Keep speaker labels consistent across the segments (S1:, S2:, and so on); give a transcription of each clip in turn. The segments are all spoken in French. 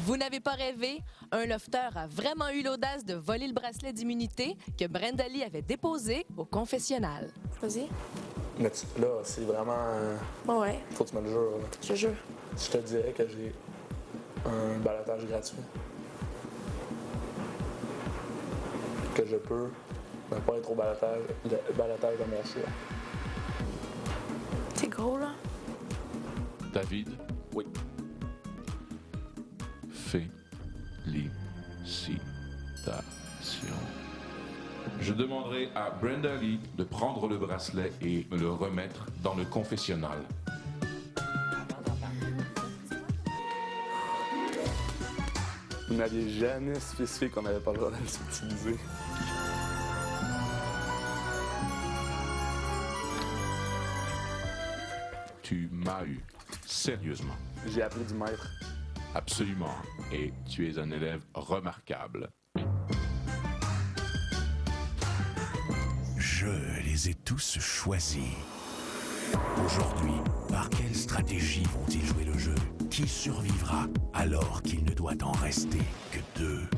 S1: Vous n'avez pas rêvé? Un lofteur a vraiment eu l'audace de voler le bracelet d'immunité que Brenda Lee avait déposé au confessionnal.
S2: Vas-y.
S3: Mais là, c'est vraiment...
S2: Ouais.
S3: Faut que tu me le jures. Là.
S2: Je te jure.
S3: Je te dirais que j'ai un balotage gratuit. Que je peux ne pas être au balotage de mon choix.
S2: C'est gros, là?
S4: David,
S3: Oui.
S4: félicitations. Je demanderai à Brenda Lee de prendre le bracelet et me le remettre dans le confessionnal.
S3: Vous n'aviez jamais spécifié qu'on n'avait pas le droit de le subtiliser.
S4: Tu m'as eu. Sérieusement.
S3: J'ai appris du maître.
S4: Absolument. Et tu es un élève remarquable.
S5: Je les ai tous choisis. Aujourd'hui, par quelle stratégie vont-ils jouer le jeu? Qui survivra alors qu'il ne doit en rester que deux?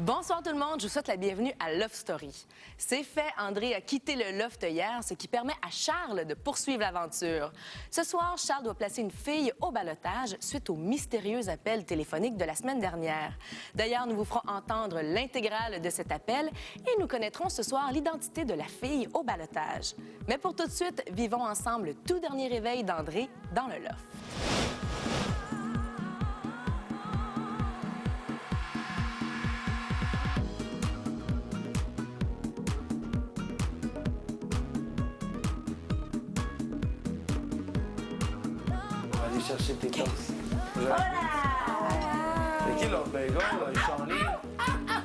S1: Bonsoir tout le monde, je vous souhaite la bienvenue à Love Story. C'est fait, André a quitté le loft hier, ce qui permet à Charles de poursuivre l'aventure. Ce soir, Charles doit placer une fille au ballottage suite au mystérieux appel téléphonique de la semaine dernière. D'ailleurs, nous vous ferons entendre l'intégrale de cet appel et nous connaîtrons ce soir l'identité de la fille au ballottage. Mais pour tout de suite, vivons ensemble le tout dernier réveil d'André dans le loft.
S6: Aller chercher tes tosses. Voilà! C'est qui leur bagel, là? Ils sont nés.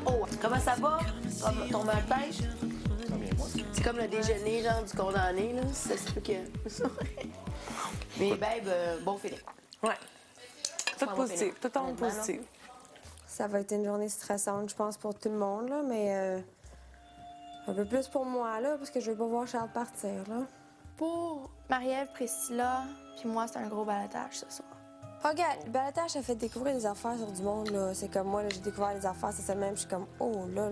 S2: Oh, comment ça va? Comme ton mal de pêche? C'est comme le déjeuner, genre, du condamné, là. Ça se peut que... Mais, babe, bon feeling.
S7: Ouais. Tout
S2: Bon
S7: positif,
S2: feeling.
S7: tout en
S2: Honnêtement, là.
S7: positif.
S8: Ça va être une journée stressante, je pense, pour tout le monde, là, mais un peu plus pour moi, là, parce que je veux pas voir Charles partir, là.
S9: Pour Marie-Ève, Priscilla, puis moi, c'est un gros balotage ce soir.
S8: Regarde, le balotage, ça fait découvrir des affaires sur du monde, là. C'est comme moi, là, j'ai découvert des affaires, c'est ça même, je suis comme, oh, là.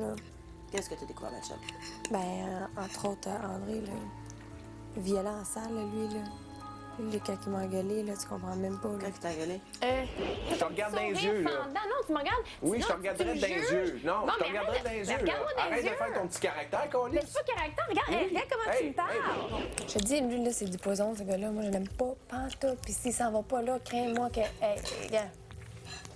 S2: Qu'est-ce que t'as découvert, ma chum?
S8: Ben, entre autres, André, là, violent en salle, là, lui, là. Lui, quand il m'a engueulé, là, tu comprends même pas, là.
S2: Quand il t'a engueulé?
S6: Je te regarde dans les yeux, là.
S9: Non, tu me regardes.
S6: Oui, je te
S9: Sinon,
S6: regarderai
S9: tu
S6: dans
S9: me
S6: les
S9: juges.
S6: yeux. Non,
S9: Bon,
S6: je te
S9: mais
S6: regarderai dans les yeux, là.
S9: regarde-moi dans les
S6: Arrête de
S9: yeux.
S6: faire ton petit caractère, Colis.
S9: Mais c'est pas caractère. Regarde comment tu me parles.
S8: Je te dis, lui, là, c'est du poison, ce gars-là. Moi, je l'aime pas, pantoute. Puis s'il s'en va pas là, crains-moi que... Hey, regarde,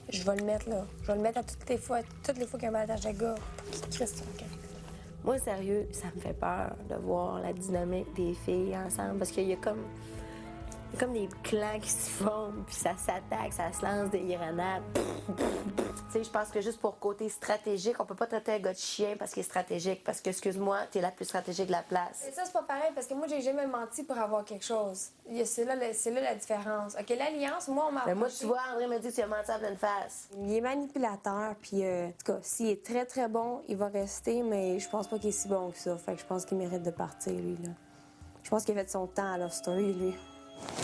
S8: je vais le mettre, là. Je vais le mettre à toutes les fois qu'il y a un balotage de gars. Pour qu'il crisse son camp.
S2: Moi, sérieux, ça me fait peur de voir la dynamique des filles ensemble, parce qu'il y a comme des clans qui se forment, puis ça s'attaque, ça se lance des grenades. Tu sais, je pense que juste pour côté stratégique, on peut pas traiter un gars de chien parce qu'il est stratégique, parce que, excuse-moi, t'es la plus stratégique de la place.
S8: Et ça, c'est pas pareil, parce que moi, j'ai jamais menti pour avoir quelque chose. C'est là la différence. OK, l'alliance, moi, on m'a
S2: Mais moi,
S8: approché.
S2: tu vois, André me dit que tu as menti à pleine face.
S8: Il est manipulateur, puis en tout cas, s'il est très, très bon, il va rester, mais je pense pas qu'il est si bon que ça. Fait que je pense qu'il mérite de partir, lui, là. Je pense qu'il a fait son temps à Love Story, lui.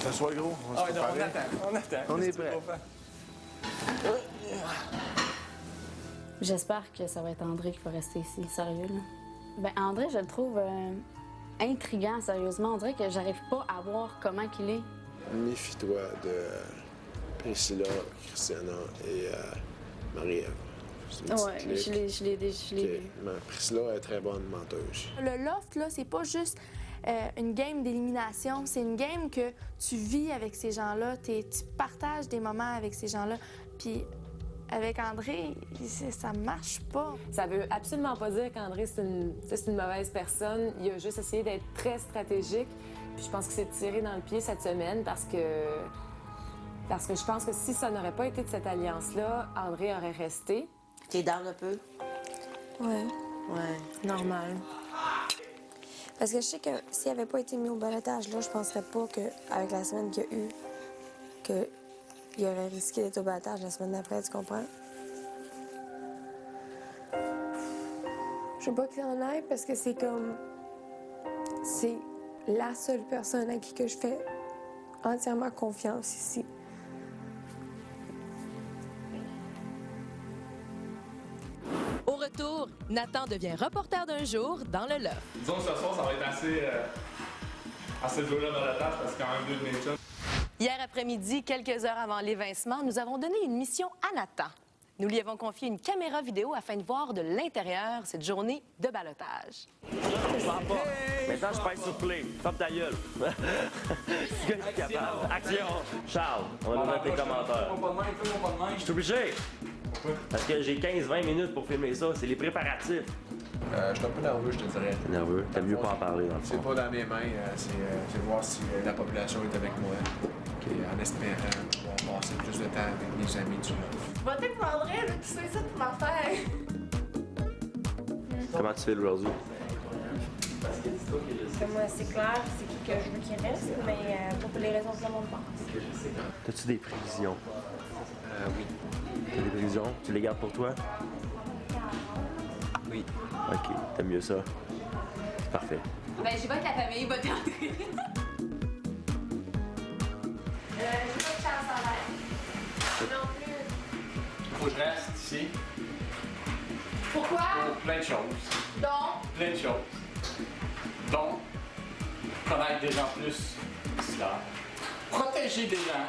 S6: T'assois, gros. On va se préparer.
S3: On attend.
S6: On est prêts.
S10: J'espère que ça va être André qui va rester ici, sérieux, là. Ben André, je le trouve intriguant, sérieusement. On dirait que j'arrive pas à voir comment qu'il est.
S11: Méfie-toi de Priscilla, Christiana et Marie-Ève. C'est une
S10: Ouais,
S11: petite clique.
S10: je l'ai vu.
S11: Mais Priscilla est très bonne menteuse.
S9: Le loft, là, c'est pas juste une game d'élimination. C'est une game que tu vis avec ces gens-là. Tu partages des moments avec ces gens-là. Puis avec André, ça marche pas.
S7: Ça veut absolument pas dire qu'André, c'est une mauvaise personne. Il a juste essayé d'être très stratégique. Puis je pense qu'il s'est tiré dans le pied cette semaine parce que Parce que je pense que si ça n'aurait pas été de cette alliance-là, André aurait resté.
S2: T'es down un peu?
S8: Ouais.
S2: Ouais.
S8: Normal. Parce que je sais que s'il n'avait pas été mis au balotage, là, je penserais pas qu'avec la semaine qu'il y a eu, qu'il aurait risqué d'être au balotage la semaine d'après, tu comprends? Je veux pas qu'il en aille parce que c'est comme... C'est la seule personne à qui que je fais entièrement confiance ici.
S1: Au retour, Nathan devient reporter d'un jour dans le loft.
S3: Disons que ce soir, ça va être assez dur là dans la tâche parce qu'il y a quand même 2 de mes chums.
S1: Hier après-midi, quelques heures avant l'évincement, nous avons donné une mission à Nathan. Nous lui avons confié une caméra vidéo afin de voir de l'intérieur cette journée de ballottage.
S12: Je parle pas. Maintenant, je pèse sur play. Ferme ta gueule. Ce gars est capable. Action! Charles, on va nous mettre tes commentaires. Je suis obligé. Parce que j'ai 15-20 minutes pour filmer ça. C'est les préparatifs.
S11: Je suis un peu nerveux, je te dirais.
S12: T'es nerveux? T'as mieux pas en parler, dans le fond.
S11: C'est pas dans mes mains, c'est voir si la population est avec moi. En espérant pouvoir passer plus de temps avec mes amis du Loft.
S9: Votez pour André, là, tu sais ça pour m'en faire.
S12: Comment tu fais aujourd'hui?
S8: Moi, c'est clair, c'est qui que je veux qu'il reste, mais pas pour les raisons que le monde pense.
S12: T'as-tu des prévisions?
S11: Oui.
S12: T'as des prévisions? Tu les gardes pour toi?
S11: Oui.
S12: OK, t'aimes mieux ça? C'est parfait.
S10: Ben, j'y vais avec la famille, votez André.
S9: J'ai pas de chance en l'air. Non plus.
S3: Faut que je reste ici
S9: Pourquoi?
S3: pour plein de choses.
S9: Donc,
S3: Plein de choses. Donc, connaître des gens plus ici là. Protéger des gens.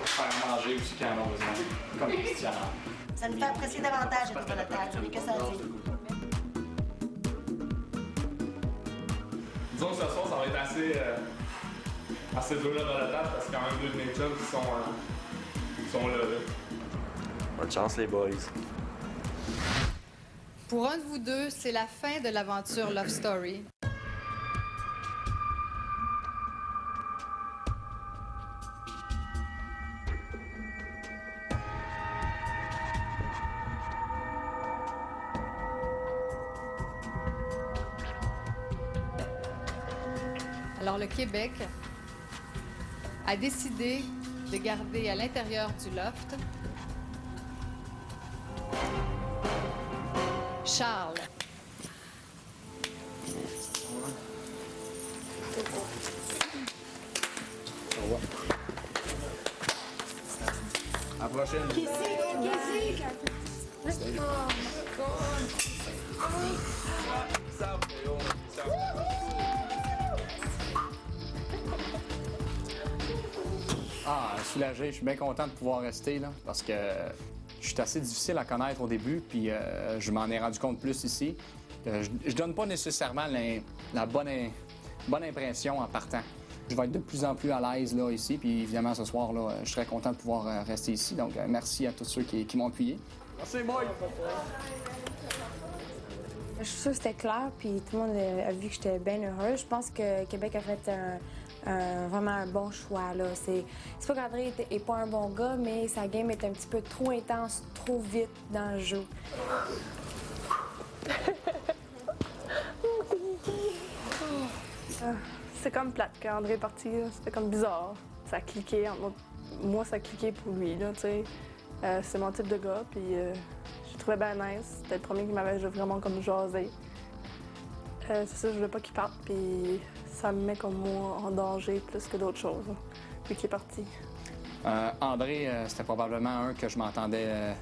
S3: Faire manger aussi quand ils ont besoin. Comme Christian.
S2: Ça me fait apprécier davantage le balotage, c'est que ça dit.
S3: Disons que ce soir, ça va être assez dur là dans la tâche parce qu'il y a quand même 2 de mes chums qui sont là.
S12: Bonne chance, les boys.
S13: Pour un de vous deux, c'est la fin de l'aventure Love Story. Alors, le Québec a décidé de garder à l'intérieur du loft Charles.
S11: Au revoir. À la prochaine.
S14: Soulagé, je suis bien content de pouvoir rester là, parce que je suis assez difficile à connaître au début, puis je m'en ai rendu compte plus ici. Je donne pas nécessairement la bonne impression en partant. Je vais être de plus en plus à l'aise là ici, puis évidemment ce soir là, je serais content de pouvoir rester ici. Donc merci à tous ceux qui m'ont appuyé.
S3: Merci, moi.
S8: Je suis sûre que c'était clair, puis tout le monde a vu que j'étais bien heureuse. Je pense que Québec a fait vraiment un bon choix. Là. C'est pas qu'André est pas un bon gars, mais sa game est un petit peu trop intense, trop vite dans le jeu.
S9: c'est comme plate quand André est parti. C'était comme bizarre. Ça a cliqué. Moi, ça a cliqué pour lui. Là, c'est mon type de gars. Puis je trouvais bien nice. C'était le premier qui m'avait vraiment comme jasé. C'est ça, je voulais pas qu'il parte. Puis ça me met comme moi en danger plus que d'autres choses. Puis qu'il est parti.
S14: André, c'était probablement un que je m'entendais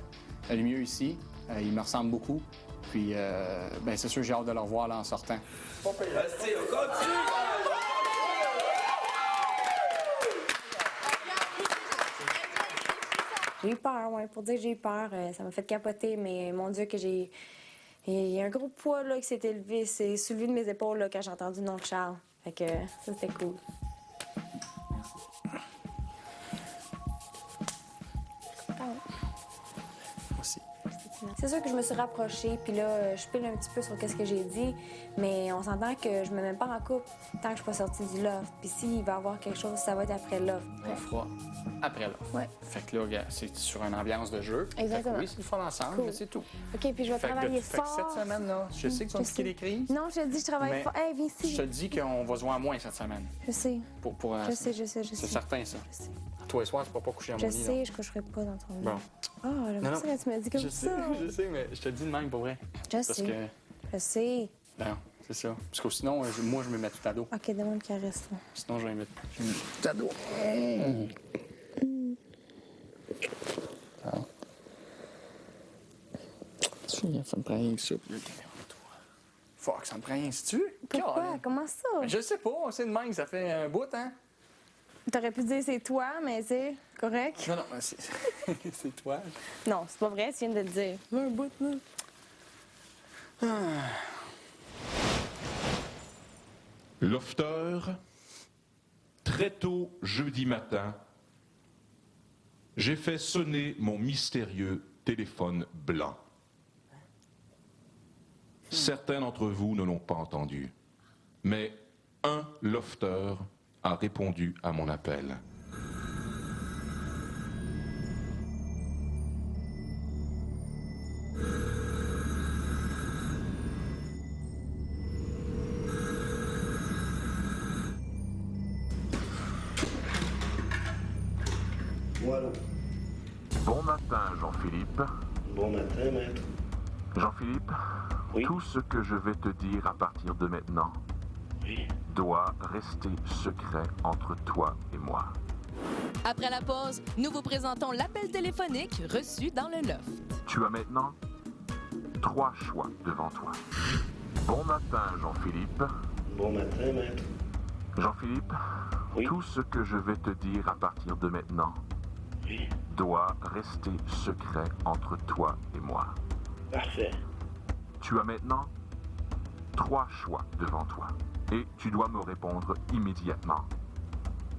S14: le mieux ici. Il me ressemble beaucoup. Puis, ben, c'est sûr, j'ai hâte de le revoir là, en sortant.
S8: J'ai eu peur, ouais, pour dire que j'ai eu peur. Ça m'a fait capoter, mais mon Dieu, que j'ai. Il y a un gros poids là, qui s'est élevé, c'est soulevé de mes épaules là, quand j'ai entendu le nom de Charles. Fait que ça, c'était cool.
S14: Aussi.
S8: C'est sûr que je me suis rapprochée, puis là, je pile un petit peu sur qu'est-ce que j'ai dit, mais on s'entend que je me mets pas en couple tant que je suis pas sortie du loft. Puis s'il va y avoir quelque chose, ça va être après le loft.
S14: On fera après là.
S8: Ouais.
S14: Fait que là, gars, c'est sur une ambiance de jeu.
S8: Exactement.
S14: Fait que oui, c'est le fun ensemble,
S8: Cool.
S14: mais c'est tout.
S8: OK, puis je vais travailler
S14: Fait que
S8: fort.
S14: cette semaine-là, je sais que tu vas me piquer les crises.
S8: Non, je te dis, je travaille
S14: mais
S8: fort. Hey, viens ici.
S14: Je te dis qu'on va se voir moins cette semaine.
S8: Je sais.
S14: Je sais. C'est certain, ça.
S8: Je sais.
S14: Toi et soir, tu ne pourras pas coucher dans
S8: Je
S14: mon lit.
S8: sais, je coucherai pas dans ton lit.
S14: Bon.
S8: Oh, j'aime
S14: Non,
S8: ça quand tu m'as dit comme
S14: je
S8: ça.
S14: Je sais, mais je te le dis de même pour vrai.
S8: Je sais. Je sais.
S14: Non, c'est ça. Parce que sinon, moi, je me mets tout à dos.
S8: OK, demande une caresse, là.
S14: Sinon, je me mets tout à dos. Ça me prend rien que ça. Fuck, ça me prend rien, sais-tu?
S8: Pourquoi? Comment ça?
S14: Je sais pas, c'est de même, ça fait un bout, hein?
S8: T'aurais pu dire c'est toi, mais c'est correct.
S14: Non, c'est toi.
S8: Non, c'est pas vrai, tu viens de le dire. Un bout, là.
S4: Lofter, très tôt jeudi matin, j'ai fait sonner mon mystérieux téléphone blanc. Certains d'entre vous ne l'ont pas entendu, mais un lofter a répondu à mon appel.
S15: Voilà.
S5: Bon matin, Jean-Philippe.
S15: Bon matin, maître.
S5: Jean-Philippe, tout ce que je vais te dire à partir de maintenant doit rester secret entre toi et moi.
S1: Après la pause, nous vous présentons l'appel téléphonique reçu dans le loft.
S5: Tu as maintenant 3 choix devant toi. Bon matin, Jean-Philippe.
S15: Bon matin, maître.
S5: Jean-Philippe, tout ce que je vais te dire à partir de maintenant doit rester secret entre toi et moi.
S15: Parfait.
S5: Tu as maintenant 3 choix devant toi et tu dois me répondre immédiatement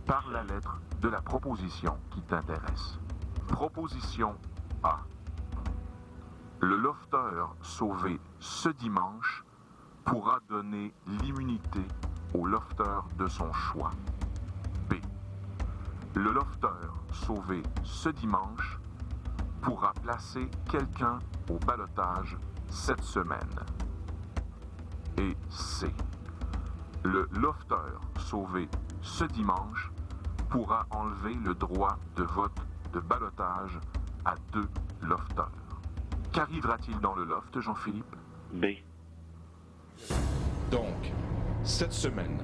S5: par la lettre de la proposition qui t'intéresse. Proposition A. Le lofter sauvé ce dimanche pourra donner l'immunité au lofter de son choix. B. Le lofter sauvé ce dimanche pourra placer quelqu'un au ballottage cette semaine. Et C. Le lofter sauvé ce dimanche pourra enlever le droit de vote de ballottage à 2 lofters. Qu'arrivera-t-il dans le loft, Jean-Philippe?
S15: B.
S4: Donc, cette semaine,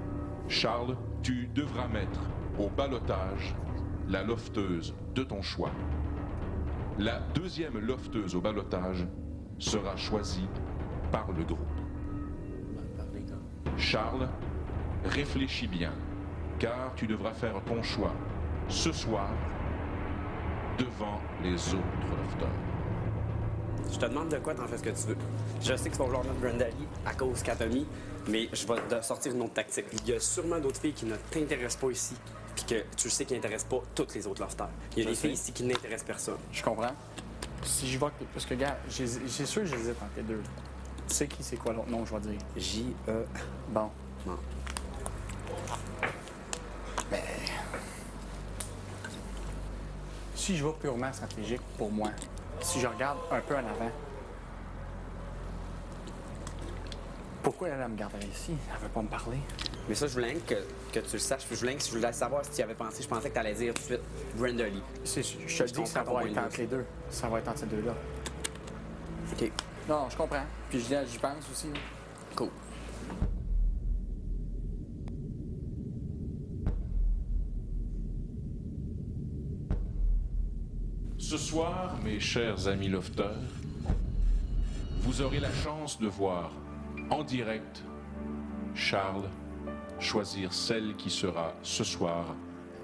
S4: Charles, tu devras mettre au ballottage la lofteuse de ton choix. La deuxième lofteuse au ballottage sera choisie par le groupe. Charles, réfléchis bien, car tu devras faire ton choix ce soir devant les autres lofters.
S16: Je te demande de quoi, t'en fais ce que tu veux. Je sais que tu vas vouloir mettre Brenda Lee à cause qu'elle t'a mis, mais je vais te sortir une autre tactique. Il y a sûrement d'autres filles qui ne t'intéressent pas ici, puis que tu sais qu'ils n'intéressent pas toutes les autres lofters. Il y a des filles ici qui n'intéressent personne.
S14: Je comprends. Si j'y vais, parce que, gars, j'ai sûr que j'hésite entre les deux. Tu sais qui c'est quoi l'autre nom, je vais dire?
S16: J-E.
S14: Bon.
S16: Non.
S14: Mais. Si je vais purement stratégique pour moi, si je regarde un peu en avant, pourquoi elle me garderait ici? Elle veut pas me parler.
S16: Mais ça, je voulais que tu le saches. Je voulais savoir si tu y avais pensé. Je pensais que tu allais dire tout de suite Brenda Lee.
S14: Je te dis que ça va être entre les deux. Ça va être entre ces deux-là.
S16: OK.
S14: Non, je comprends. Puis j'y pense aussi.
S16: Cool.
S4: Ce soir, mes chers amis lofters, vous aurez la chance de voir en direct Charles choisir celle qui sera ce soir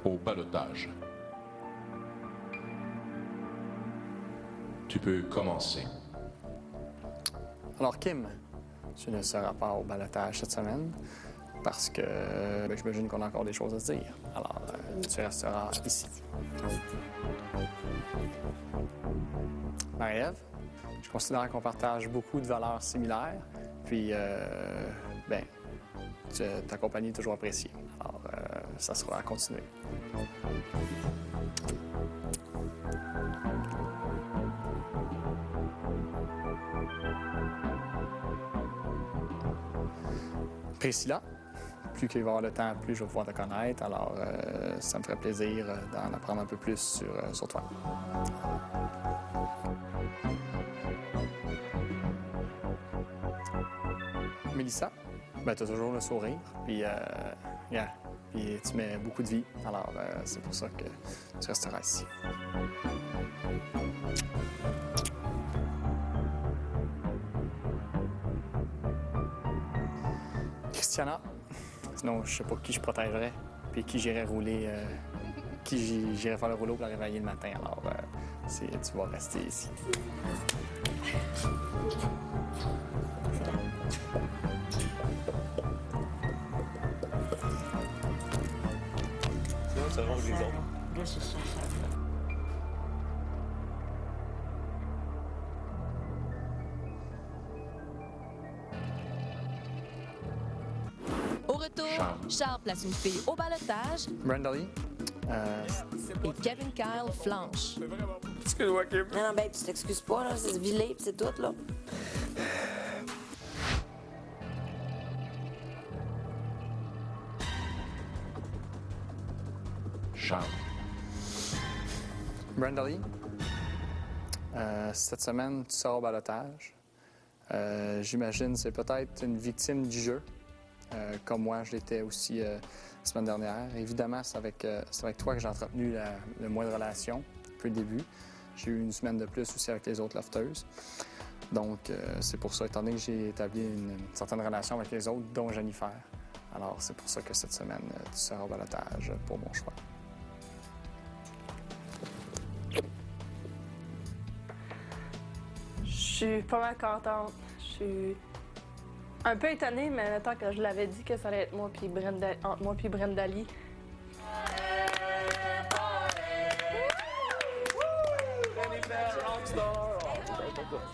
S4: au ballottage. Tu peux commencer.
S14: Alors, Kim, tu ne seras pas au ballottage cette semaine parce que j'imagine qu'on a encore des choses à se dire. Alors, tu resteras ici. Marie-Ève, je considère qu'on partage beaucoup de valeurs similaires. Puis, ta compagnie est toujours appréciée. Alors, ça sera à continuer. Priscilla, plus qu'il va y avoir le temps, plus je vais pouvoir te connaître. Alors, ça me ferait plaisir d'en apprendre un peu plus sur toi. Mélissa, tu as toujours le sourire, puis tu mets beaucoup de vie. Alors, c'est pour ça que tu resteras ici. Christiana, sinon, je sais pas qui je protégerais, puis qui j'irais rouler, j'irais faire le rouleau pour la réveiller le matin. Alors, tu vas rester ici.
S12: C'est rare que les autres.
S1: Au retour, Charles place une fille au ballottage.
S14: Brenda Lee.
S1: Et Kevin Kyle flanche.
S6: Excuse-moi, Kim.
S2: Non, ben, tu t'excuses pas, là. C'est vilé, pis c'est tout, là.
S4: Charles.
S14: Brenda Lee. Cette semaine, tu sors au ballottage. J'imagine que c'est peut-être une victime du jeu, comme moi, je l'étais aussi la semaine dernière. Évidemment, c'est avec toi que j'ai entretenu le moins de relations depuis le début. J'ai eu une semaine de plus aussi avec les autres lofteuses. Donc, c'est pour ça, étant donné que j'ai établi une certaine relation avec les autres, dont Jennifer. Alors, c'est pour ça que cette semaine, tu seras au ballottage pour mon choix.
S9: Je suis pas mal contente. Je suis un peu étonnée, mais en même temps que je l'avais dit que ça allait être entre moi et Brenda Lee.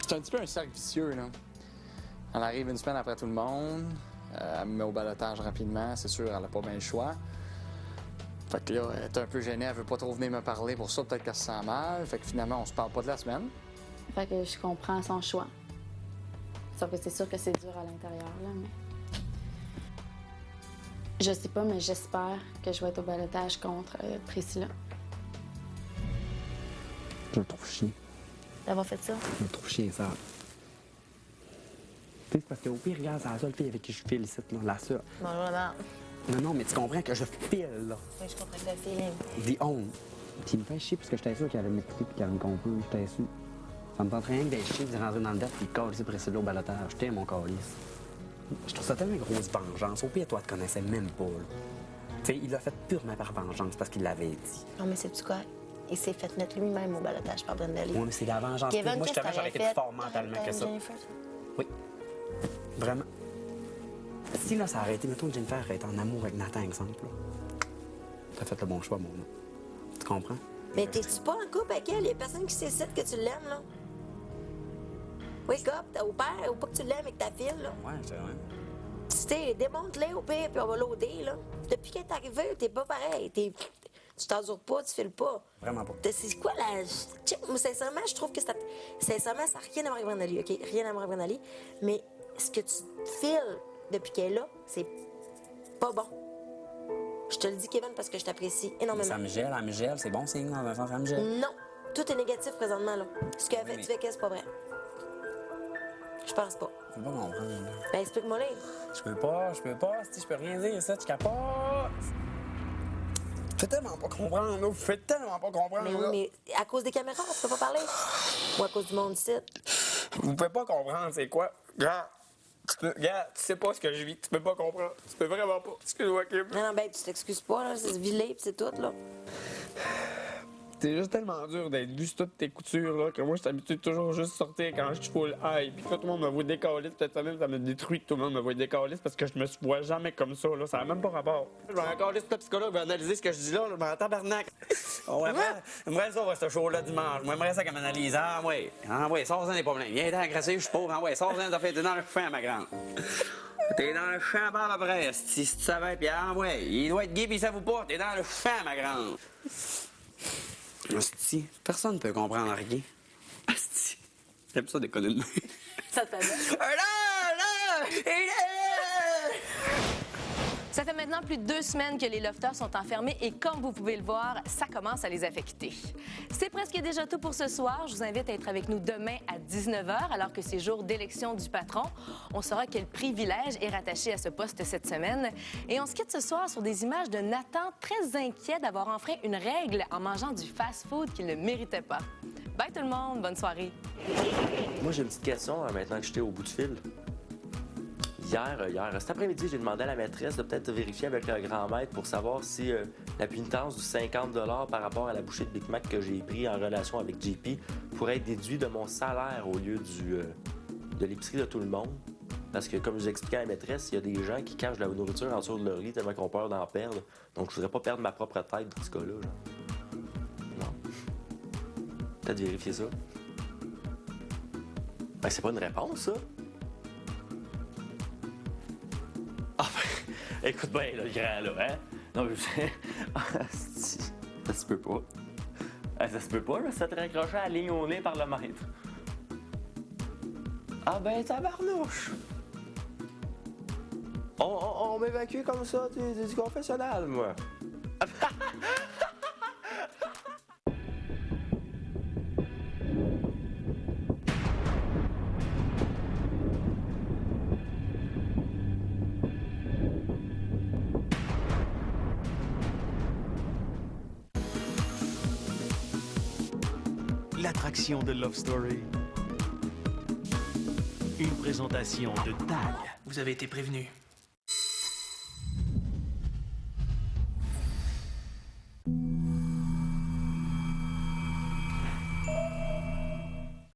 S14: C'est un petit peu un cercle vicieux, là. Elle arrive une semaine après tout le monde, elle me met au ballottage rapidement, c'est sûr, elle n'a pas bien le choix. Fait que là, elle est un peu gênée, elle veut pas trop venir me parler pour ça, peut-être qu'elle se sent mal. Fait que finalement, on se parle pas de la semaine.
S10: Fait que je comprends son choix. Sauf que c'est sûr que c'est dur à l'intérieur, là, mais... Je sais pas, mais j'espère que je vais être au ballottage contre Priscilla.
S16: Je le trouve chiant.
S2: D'avoir fait ça?
S16: Je le trouve chiant, ça. Tu sais, c'est parce qu'au pire, regarde, c'est la seule fille avec qui je file ici, là, la seule.
S2: Bon, vraiment.
S16: Non, mais tu comprends que je file, là.
S2: Oui, je comprends que le feeling.
S16: The own. Puis il me fait chier parce que j'étais sûr qu'elle allait m'écouter puis qu'elle allait me comprendre. J'étais sûr. Ça me tente rien que d'être chier, de rentrer dans le date puis de coller Priscilla au ballottage. J'étais mon calice. Je trouve ça tellement une grosse vengeance. Au pire, toi, tu te connaissais même pas, là. Tu sais, il l'a fait purement par vengeance parce qu'il l'avait dit.
S2: Non, mais c'est-tu quoi? Il s'est fait mettre lui-même au ballottage par Brenda Lee.
S16: Oui, mais c'est la vengeance.
S2: Kevin,
S16: moi,
S2: qu'est-ce
S16: j'aurais été
S2: fait?
S16: fort mentalement que ça.
S2: Jennifer?
S16: Oui. Vraiment. Si là, ça aurait été, mettons, Jennifer aurait été en amour avec Nathan, exemple, là. T'as fait le bon choix, mon nom. Tu comprends?
S2: Mais t'es-tu pas en couple avec elle? Il y a personne qui sait que tu l'aimes, là. Wake up, t'as au père, ou pas que tu l'aimes avec ta fille, là.
S16: Ouais, c'est vrai.
S2: Tu démonte-les au pire, puis on va l'auder, là. Depuis qu'elle est arrivée, t'es pas pareil. Tu t'endures pas, tu files pas.
S16: Vraiment pas.
S2: C'est quoi la... Sincèrement, je trouve que ça... Sincèrement, ça n'a rien à voir avec Brenda Lee, OK? Rien à voir avec Brenda Lee. Mais ce que tu files depuis qu'elle est là, c'est pas bon. Je te le dis, Kevin, parce que je t'apprécie énormément.
S16: Ça me gèle, c'est bon signe, dans un sens, ça me gèle.
S2: Non, tout est négatif présentement, là. Ce qu'elle fait, tu fais qu'elle, c'est pas vrai. Je pense pas.
S16: Je peux pas comprendre.
S2: Ben, explique-moi là.
S16: Je peux pas, si je peux rien dire, ça, tu capotes. Je fais tellement pas comprendre, là. Je fais tellement pas comprendre,
S2: Mais oui,
S16: là.
S2: mais à cause des caméras, tu peux pas parler? Ou à cause du monde ici?
S16: Vous pouvez pas comprendre, c'est quoi? Regarde, tu sais pas ce que je vis, tu peux pas comprendre. Tu peux vraiment pas. Excuse-moi, Kim.
S2: Non, ben, tu t'excuses pas, là. C'est vilé, pis c'est tout, là.
S16: C'est juste tellement dur d'être vu sur toutes tes coutures, là, que moi, je suis habitué de toujours juste sortir quand je suis full high. Puis tout le monde me voit décaliste, cette semaine, ça me détruit que tout le monde me voit décaliste parce que je me vois jamais comme ça, là. Ça n'a même pas rapport. Je vais encore aller sur le psychologue, va analyser ce que je dis là, je m'en tabarnak. On va j'aimerais ça, ce show-là dimanche. Moi, j'aimerais ça qu'elle m'analyse. Ah, ouais, sors-en des problèmes. Viens t'en agressé, je suis pauvre. Ah, ouais, sors-en des t'es dans le champ, ma grande. T'es dans le champ par la presse. Si tu savais, puis ah, ouais, il doit être gay, puis ça vous pas. T'es dans le champ, ma grande. Asti, personne ne peut comprendre rien. Asti, j'aime ça déconner de moi.
S1: Ça te fait bien? Ça fait maintenant plus de 2 semaines que les lofters sont enfermés et comme vous pouvez le voir, ça commence à les affecter. C'est presque déjà tout pour ce soir. Je vous invite à être avec nous demain à 19h alors que c'est jour d'élection du patron. On saura quel privilège est rattaché à ce poste cette semaine. Et on se quitte ce soir sur des images de Nathan très inquiet d'avoir enfreint une règle en mangeant du fast-food qu'il ne méritait pas. Bye tout le monde, bonne soirée.
S17: Moi, j'ai une petite question maintenant que j'étais au bout du fil. Hier, cet après-midi, j'ai demandé à la maîtresse de peut-être vérifier avec le grand maître pour savoir si la pénitence du 50 $ par rapport à la bouchée de Big Mac que j'ai pris en relation avec JP pourrait être déduit de mon salaire au lieu de l'épicerie de tout le monde. Parce que, comme je vous expliquais à la maîtresse, il y a des gens qui cachent de la nourriture en dessous de leur lit tellement qu'on a peur d'en perdre. Donc, je voudrais pas perdre ma propre tête dans ce cas-là. Non. Peut-être vérifier ça. Ben, c'est pas une réponse, ça. Ah ben, écoute bien, là, le grand, là, hein? Non, mais ça se peut pas. Ça se peut pas, là, ça te raccroché à la ligne au nez par le maître. Ah ben, tabarnouche! On m'évacue comme ça du confessionnal, moi.
S18: L'attraction de Love Story. Une présentation de TAG.
S19: Vous avez été prévenu.